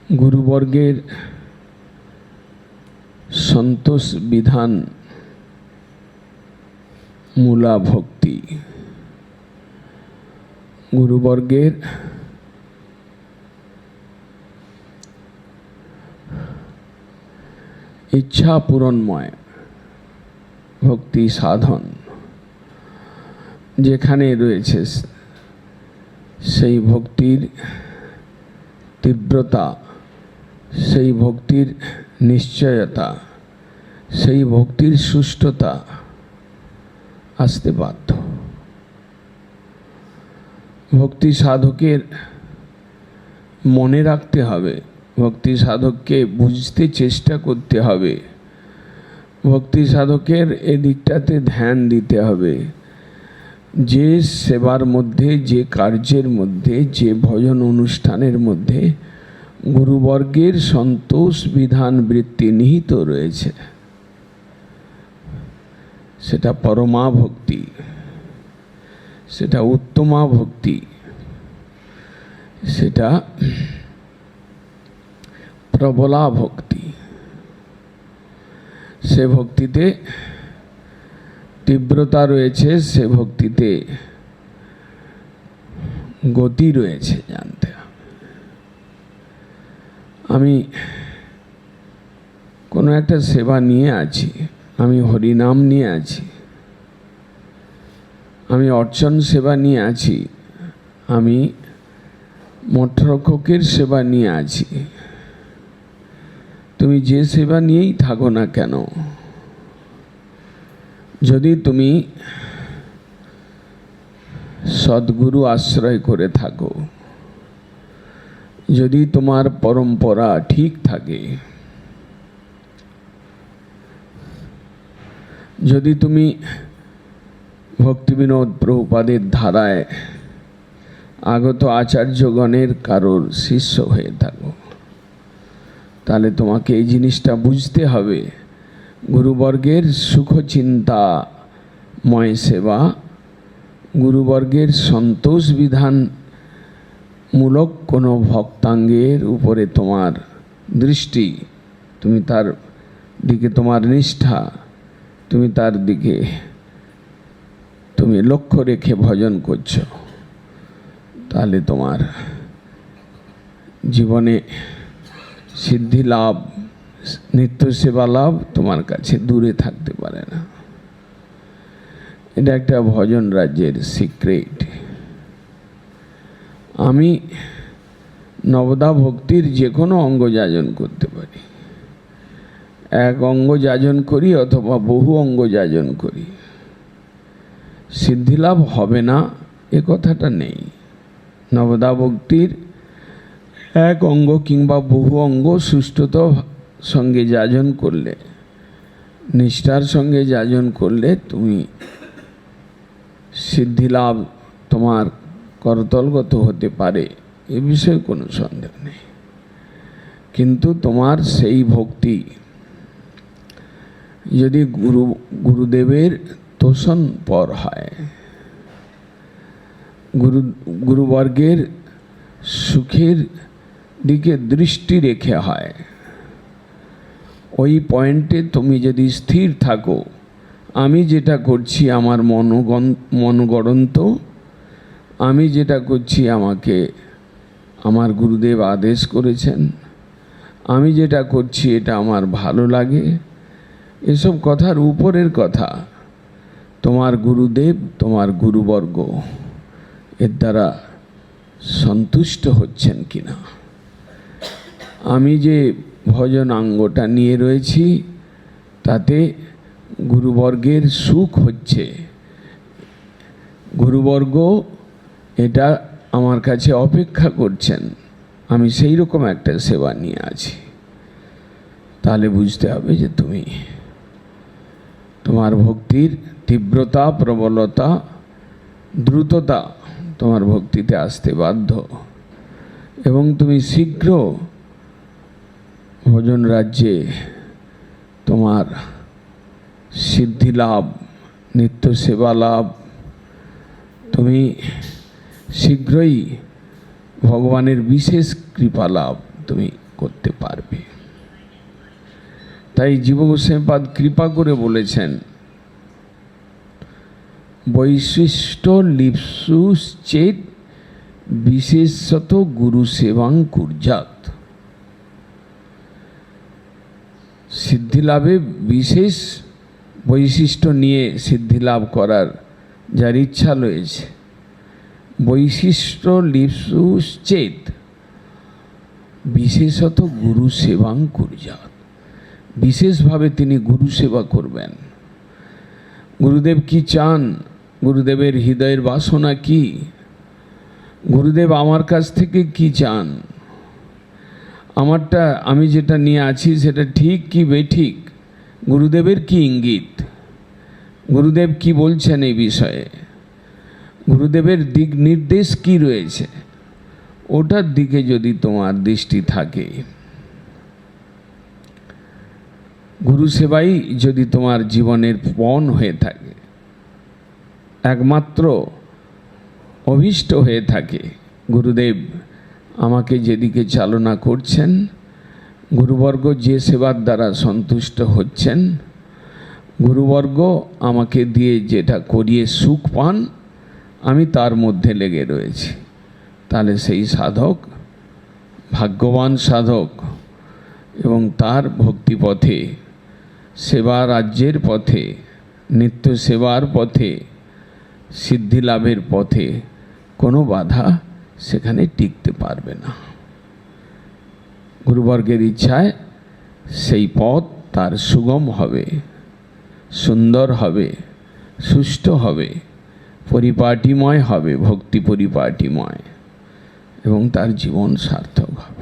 গুরুবর্গের সন্তোষ বিধান মূলা ভক্তি। গুরুবর্গের ইচ্ছা পূরণময় ভক্তি সাধন যেখানে রয়েছে, সেই ভক্তির তীব্রতা, সেই ভক্তির নিশ্চয়তা, সেই ভক্তির সুষ্ঠুতা আসতে বাধ্য। ভক্তি সাধকের মনে রাখতে হবে, ভক্তি সাধককে বুঝতে চেষ্টা করতে হবে, ভক্তি সাধকের এদিকটাতে ধ্যান দিতে হবে যে সেবার মধ্যে, যে কার্যের মধ্যে, যে ভজন অনুষ্ঠানের মধ্যে গুরুবর্গের সন্তোষ বিধান বৃত্তি নিহিত রয়েছে, সেটা পরমা ভক্তি, সেটা উত্তমা ভক্তি, সেটা প্রবলা ভক্তি। সে ভক্তিতে তীব্রতা রয়েছে, সে ভক্তিতে গতি রয়েছে, জানতে হবে। আমি কোনো একটা সেবা নিয়ে আছি, আমি হরিনাম নিয়ে আছি, আমি অর্চন সেবা নিয়ে আছি, আমি মঠরক্ষকের সেবা নিয়ে আছি। তুমি যে সেবা নিয়েই থাকো না কেন, যদি তুমি সদ্গুরু আশ্রয় করে থাকো, যদি তোমার পরম্পরা ঠিক থাকে, যদি তুমি ভক্তিবিনোদ প্রভুপাদের ধারায় আগত আচার্যগণের কারোর শিষ্য হয়ে থাকো, তাহলে তোমাকে এই জিনিসটা বুঝতে হবে, গুরুবর্গের সুখচিন্তাময় সেবা, গুরুবর্গের সন্তোষ বিধান মূলক কোনো ভক্তাঙ্গের উপরে তোমার দৃষ্টি, তুমি তার দিকে তোমার নিষ্ঠা, তুমি তার দিকে তুমি লক্ষ্য রেখে ভজন করছো, তাহলে তোমার জীবনে সিদ্ধি লাভ, নিত্য সেবা লাভ তোমার কাছে দূরে থাকতে পারে না। এটা একটা ভজন রাজ্যের সিক্রেট। আমি নবদা ভক্তির যে কোনো অঙ্গ যাজন করতে পারি, এক অঙ্গ যাজন করি অথবা বহু অঙ্গ যাজন করি, সিদ্ধিলাভ হবে না এ কথাটা নেই। নবদা ভক্তির এক অঙ্গ কিংবা বহু অঙ্গ সুষ্ঠুত সঙ্গে যাজন করলে, নিষ্ঠার সঙ্গে যাজন করলে তুমি সিদ্ধিলাভ তোমার করতলগত হতে পারে, এ বিষয়ে কোনো সন্দেহ নেই। কিন্তু তোমার সেই ভক্তি যদি গুরুদেবের তোষণ পর হয়, গুরুবর্গের সুখের দিকে দৃষ্টি রেখে হয়, ওই পয়েন্টে তুমি যদি স্থির থাকো, আমি যেটা করছি আমার মনগড়ন্ত, আমি যেটা করছি আমাকে আমার গুরুদেব আদেশ করেছেন, আমি যেটা করছি এটা আমার ভালো লাগে, এসব কথার উপরের কথা তোমার গুরুদেব, তোমার গুরুবর্গ এর দ্বারা সন্তুষ্ট হচ্ছেন কিনা। আমি যে ভজনাঙ্গটা নিয়ে রয়েছি তাতে গুরুবর্গের সুখ হচ্ছে, গুরুবর্গ এটা আমার কাছে অপেক্ষা করছেন, আমি সেই রকম একটা সেবা নিয়ে আছি, তাহলে বুঝতে হবে যে তুমি তোমার ভক্তির তীব্রতা, প্রবলতা, দ্রুততা তোমার ভক্তিতে আসতে বাধ্য, এবং তুমি শীঘ্র ভজন রাজ্যে তোমার সিদ্ধি লাভ, নিত্য সেবা লাভ, তুমি শীঘ্রই ভগবানের বিশেষ কৃপা লাভ তুমি করতে পারবে। তাই জীবগোস্বামীপাদ কৃপা করে বলেছেন, বৈশিষ্ট্য লিপ্সুশ্চেত বিশেষত গুরু সেবাং কুর্যাৎ। সিদ্ধিলাভে বিশেষ বৈশিষ্ট্য নিয়ে সিদ্ধিলাভ করার যার ইচ্ছা রয়েছে, বৈশিষ্ট্য লিপ্সুশ্চেত বিশেষত গুরু সেবাং কুর্যাৎ। বিশেষভাবে তিনি গুরু সেবা করবেন। গুরুদেব কি চান, গুরুদেবের হৃদয়ের বাসনা কি, গুরুদেব আমার কাছ থেকে কি চান, আমারটা আমি যেটা নিয়ে আছি সেটা ঠিক কি বেঠিক, গুরুদেবের কি ইঙ্গিত, গুরুদেব কি বলছেন এই বিষয়ে, গুরুদেবের দিক নির্দেশ কি রয়েছে, ওটার দিকে যদি তোমার দৃষ্টি থাকে, গুরু সেবাই যদি তোমার জীবনের পণ হয়ে থাকে, একমাত্র অভীষ্ট হয়ে থাকে, গুরুদেব আমাকে যেদিকে চালনা করছেন, গুরুবর্গ যে সেবার দ্বারা সন্তুষ্ট হচ্ছেন, গুরুবর্গ আমাকে দিয়ে যেটা করিয়ে সুখ পান, আমি তার মধ্যে লেগে রয়েছি, তাহলে সেই সাধক ভাগ্যবান সাধক এবং তার ভক্তিপথে, সেবা রাজ্যের পথে, নিত্য সেবার পথে, সিদ্ধি লাভের পথে কোনো বাধা সেখানে টিকতে পারবে না। গুরুবর্গের ইচ্ছায় সেই পথ তার সুগম হবে, সুন্দর হবে, সুষ্ঠু হবে, পরিপাটিময় হবে, ভক্তি পরিপাটিময়, এবং তার জীবন সার্থক হবে।